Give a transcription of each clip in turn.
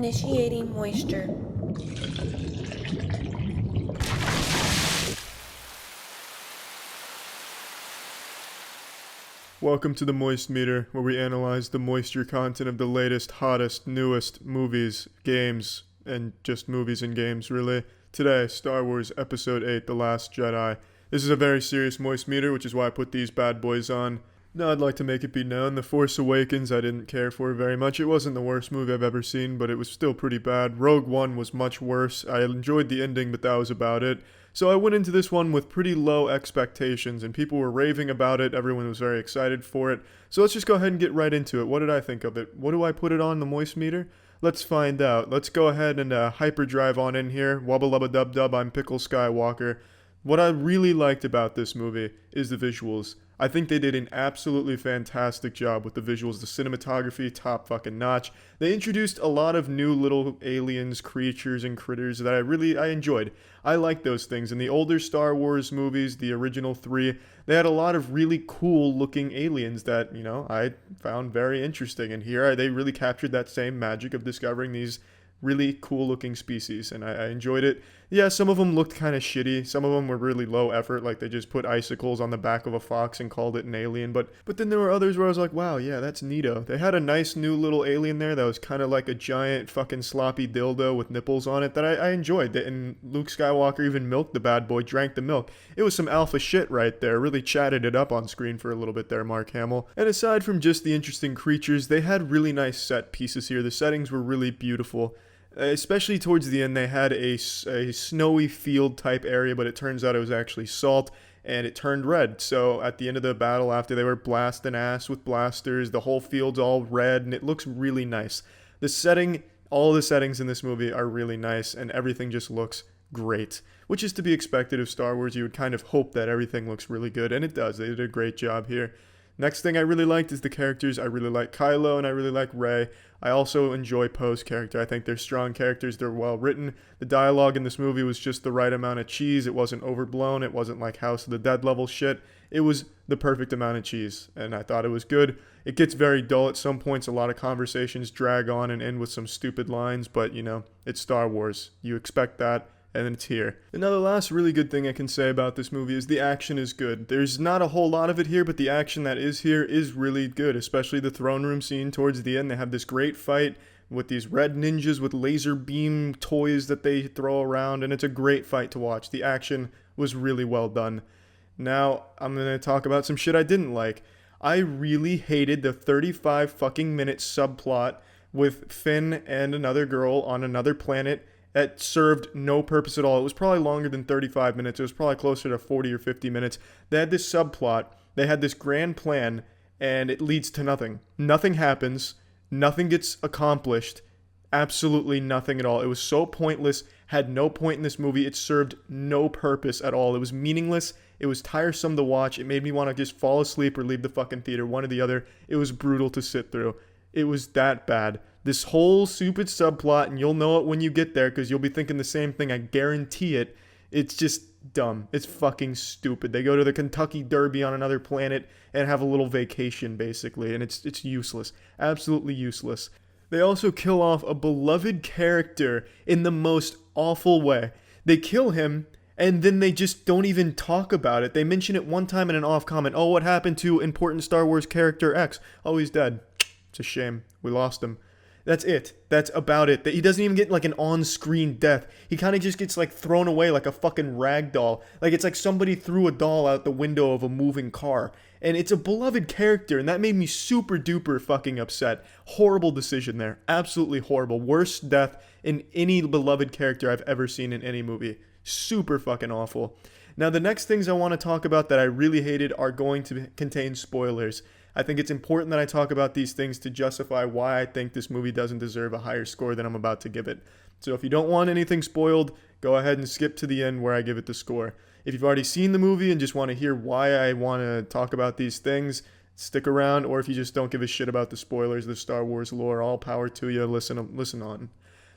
Initiating moisture. Welcome to the Moist Meter, where we analyze the moisture content of the latest, hottest, newest movies, games, and just movies and games, really. Today, Star Wars Episode 8, The Last Jedi. This is a very serious Moist Meter, which is why I put these bad boys on. Now, I'd like to make it be known, The Force Awakens I didn't care for very much. It wasn't the worst movie I've ever seen, but it was still pretty bad. Rogue One was much worse. I enjoyed the ending, but that was about it. So I went into this one with pretty low expectations, and people were raving about it. Everyone was very excited for it. So let's just go ahead and get right into it. What did I think of it? What do I put it on the Moist Meter? Let's find out. Let's go ahead and hyperdrive on in here. Wubba lubba dub dub, I'm Pickle Skywalker. What I really liked about this movie is the visuals. I think they did an absolutely fantastic job with the visuals, the cinematography, top fucking notch. They introduced a lot of new little aliens, creatures, and critters that I enjoyed. I like those things. In the older Star Wars movies, the original three, they had a lot of really cool looking aliens that, I found very interesting. And here they really captured that same magic of discovering these really cool looking species, and I enjoyed it. Yeah, some of them looked kind of shitty. Some of them were really low effort, like they just put icicles on the back of a fox and called it an alien. But then there were others where I was like, wow, yeah, that's neato. They had a nice new little alien there that was kind of like a giant fucking sloppy dildo with nipples on it that I enjoyed. And Luke Skywalker even milked the bad boy, drank the milk. It was some alpha shit right there. Really chatted it up on screen for a little bit there, Mark Hamill. And aside from just the interesting creatures, they had really nice set pieces here. The settings were really beautiful. Especially towards the end, they had a snowy field type area, but it turns out it was actually salt, and it turned red. So at the end of the battle, after they were blasting ass with blasters, the whole field's all red, and it looks really nice. All the settings in this movie are really nice, and everything just looks great, which is to be expected of Star Wars. You would kind of hope that everything looks really good, and it does. They did a great job here. Next thing I really liked is the characters. I really like Kylo and I really like Rey. I also enjoy Poe's character. I think they're strong characters. They're well written. The dialogue in this movie was just the right amount of cheese. It wasn't overblown. It wasn't like House of the Dead level shit. It was the perfect amount of cheese, and I thought it was good. It gets very dull at some points. A lot of conversations drag on and end with some stupid lines, but it's Star Wars. You expect that. And it's here. And now the last really good thing I can say about this movie is the action is good. There's not a whole lot of it here, but the action that is here is really good, especially the throne room scene towards the end. They have this great fight with these red ninjas with laser beam toys that they throw around, and it's a great fight to watch. The action was really well done. Now, I'm going to talk about some shit I didn't like. I really hated the 35 fucking minute subplot with Finn and another girl on another planet that served no purpose at all. It was probably longer than 35 minutes. It was probably closer to 40 or 50 minutes. They had this subplot. They had this grand plan, and it leads to nothing. Nothing happens. Nothing gets accomplished. Absolutely nothing at all. It was so pointless. Had no point in this movie. It served no purpose at all. It was meaningless. It was tiresome to watch. It made me want to just fall asleep or leave the fucking theater, one or the other. It was brutal to sit through. It was that bad. This whole stupid subplot, and you'll know it when you get there because you'll be thinking the same thing. I guarantee it. It's just dumb. It's fucking stupid. They go to the Kentucky Derby on another planet and have a little vacation, basically, and it's useless. Absolutely useless. They also kill off a beloved character in the most awful way. They kill him, and then they just don't even talk about it. They mention it one time in an off comment. Oh, what happened to important Star Wars character X? Oh, he's dead. It's a shame. We lost him. That's it. That's about it. He doesn't even get like an on-screen death. He kind of just gets like thrown away like a fucking rag doll. Like it's like somebody threw a doll out the window of a moving car. And it's a beloved character, and that made me super duper fucking upset. Horrible decision there. Absolutely horrible. Worst death in any beloved character I've ever seen in any movie. Super fucking awful. Now the next things I want to talk about that I really hated are going to contain spoilers. I think it's important that I talk about these things to justify why I think this movie doesn't deserve a higher score than I'm about to give it. So if you don't want anything spoiled, go ahead and skip to the end where I give it the score. If you've already seen the movie and just want to hear why I want to talk about these things, stick around. Or if you just don't give a shit about the spoilers, the Star Wars lore, all power to you. Listen on.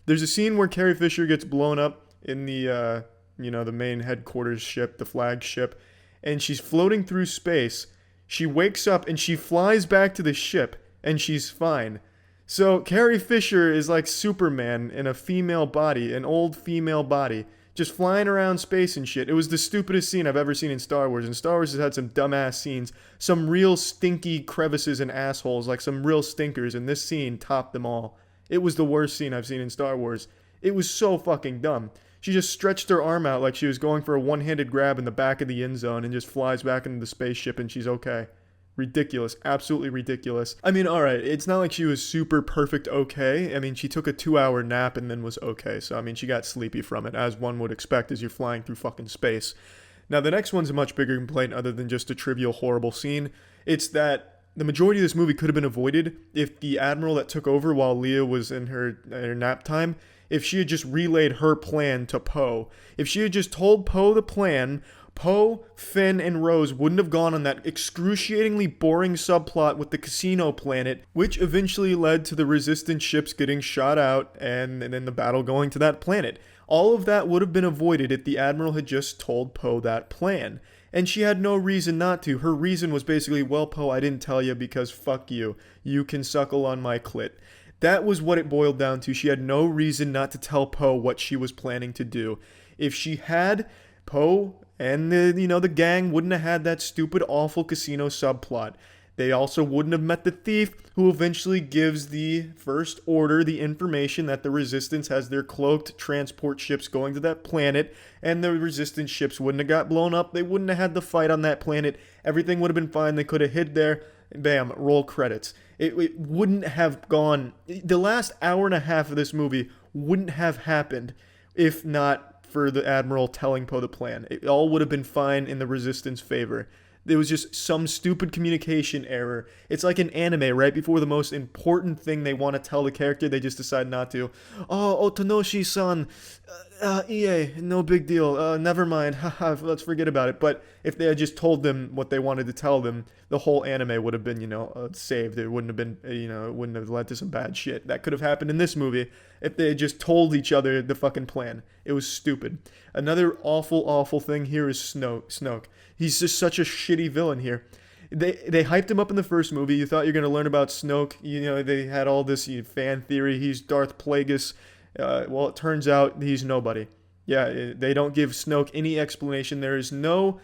There's a scene where Carrie Fisher gets blown up in the main headquarters ship, the flagship, and she's floating through space. She wakes up and she flies back to the ship and she's fine. So Carrie Fisher is like Superman in a female body, an old female body, just flying around space and shit. It was the stupidest scene I've ever seen in Star Wars, and Star Wars has had some dumbass scenes, some real stinky crevices and assholes, like some real stinkers, and this scene topped them all. It was the worst scene I've seen in Star Wars. It was so fucking dumb. She just stretched her arm out like she was going for a one-handed grab in the back of the end zone and just flies back into the spaceship and she's okay. Ridiculous. Absolutely ridiculous. I mean, alright, it's not like she was super perfect okay. I mean, she took a 2-hour nap and then was okay. So, I mean, she got sleepy from it, as one would expect as you're flying through fucking space. Now, the next one's a much bigger complaint other than just a trivial, horrible scene. It's that the majority of this movie could have been avoided if the admiral that took over while Leia was in her nap time, if she had just relayed her plan to Poe. If she had just told Poe the plan, Poe, Finn, and Rose wouldn't have gone on that excruciatingly boring subplot with the casino planet, which eventually led to the resistance ships getting shot out and then the battle going to that planet. All of that would have been avoided if the Admiral had just told Poe that plan. And she had no reason not to. Her reason was basically, well, Poe, I didn't tell you because fuck you. You can suckle on my clit. That was what it boiled down to. She had no reason not to tell Poe what she was planning to do. If she had, Poe and the gang wouldn't have had that stupid, awful casino subplot. They also wouldn't have met the thief who eventually gives the First Order the information that the Resistance has their cloaked transport ships going to that planet, and the Resistance ships wouldn't have got blown up. They wouldn't have had the fight on that planet. Everything would have been fine. They could have hid there. Bam, roll credits. It wouldn't have gone... The last hour and a half of this movie wouldn't have happened if not for the Admiral telling Poe the plan. It all would have been fine in the Resistance favor. There was just some stupid communication error. It's like an anime, right before the most important thing they want to tell the character, they just decide not to. Oh, Otonoshi-san, EA, no big deal, never mind, haha, let's forget about it. But if they had just told them what they wanted to tell them, the whole anime would have been, saved. It wouldn't have been, it wouldn't have led to some bad shit. That could have happened in this movie if they had just told each other the fucking plan. It was stupid. Another awful, awful thing here is Snoke. He's just such a shitty villain here. They hyped him up in the first movie. You thought you're going to learn about Snoke. They had all this fan theory. He's Darth Plagueis. Well, it turns out he's nobody. Yeah, they don't give Snoke any explanation. There's no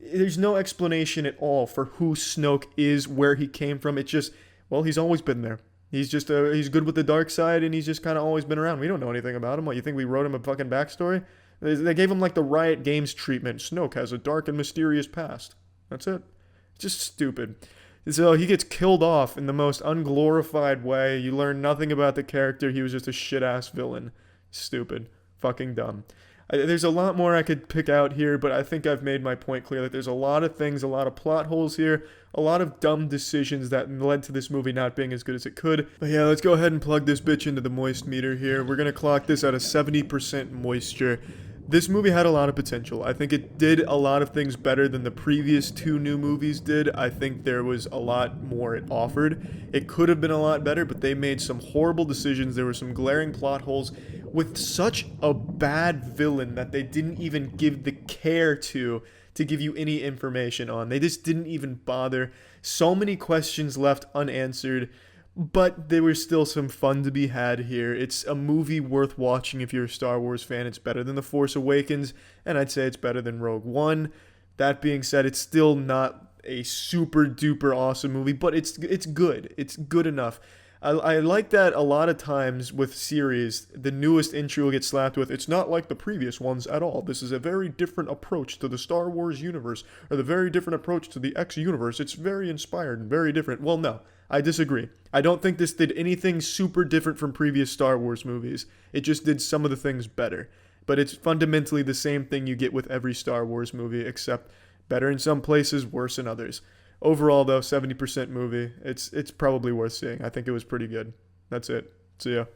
explanation at all for who Snoke is, where he came from. It's just, well, he's always been there. He's just he's good with the dark side, and he's just kind of always been around. We don't know anything about him. What, you think we wrote him a fucking backstory? They gave him like the Riot Games treatment. Snoke has a dark and mysterious past. That's it. Just stupid. So he gets killed off in the most unglorified way. You learn nothing about the character. He was just a shit-ass villain. Stupid. Fucking dumb. There's a lot more I could pick out here, but I think I've made my point clear that there's a lot of things, a lot of plot holes here, a lot of dumb decisions that led to this movie not being as good as it could. But yeah, let's go ahead and plug this bitch into the moist meter here. We're going to clock this at a 70% moisture. This movie had a lot of potential. I think it did a lot of things better than the previous two new movies did. I think there was a lot more it offered. It could have been a lot better, but they made some horrible decisions. There were some glaring plot holes with such a bad villain that they didn't even give the care to give you any information on. They just didn't even bother. So many questions left unanswered. But there was still some fun to be had here. It's a movie worth watching if you're a Star Wars fan. It's better than The Force Awakens, and I'd say it's better than Rogue One. That being said, it's still not a super duper awesome movie, but it's good. It's good enough. I like that a lot of times with series, the newest intro will get slapped with, it's not like the previous ones at all. This is a very different approach to the Star Wars universe, or the very different approach to the X universe. It's very inspired and very different. Well, no, I disagree. I don't think this did anything super different from previous Star Wars movies. It just did some of the things better. But it's fundamentally the same thing you get with every Star Wars movie, except better in some places, worse in others. Overall, though, 70% movie. It's probably worth seeing. I think it was pretty good. That's it. See ya.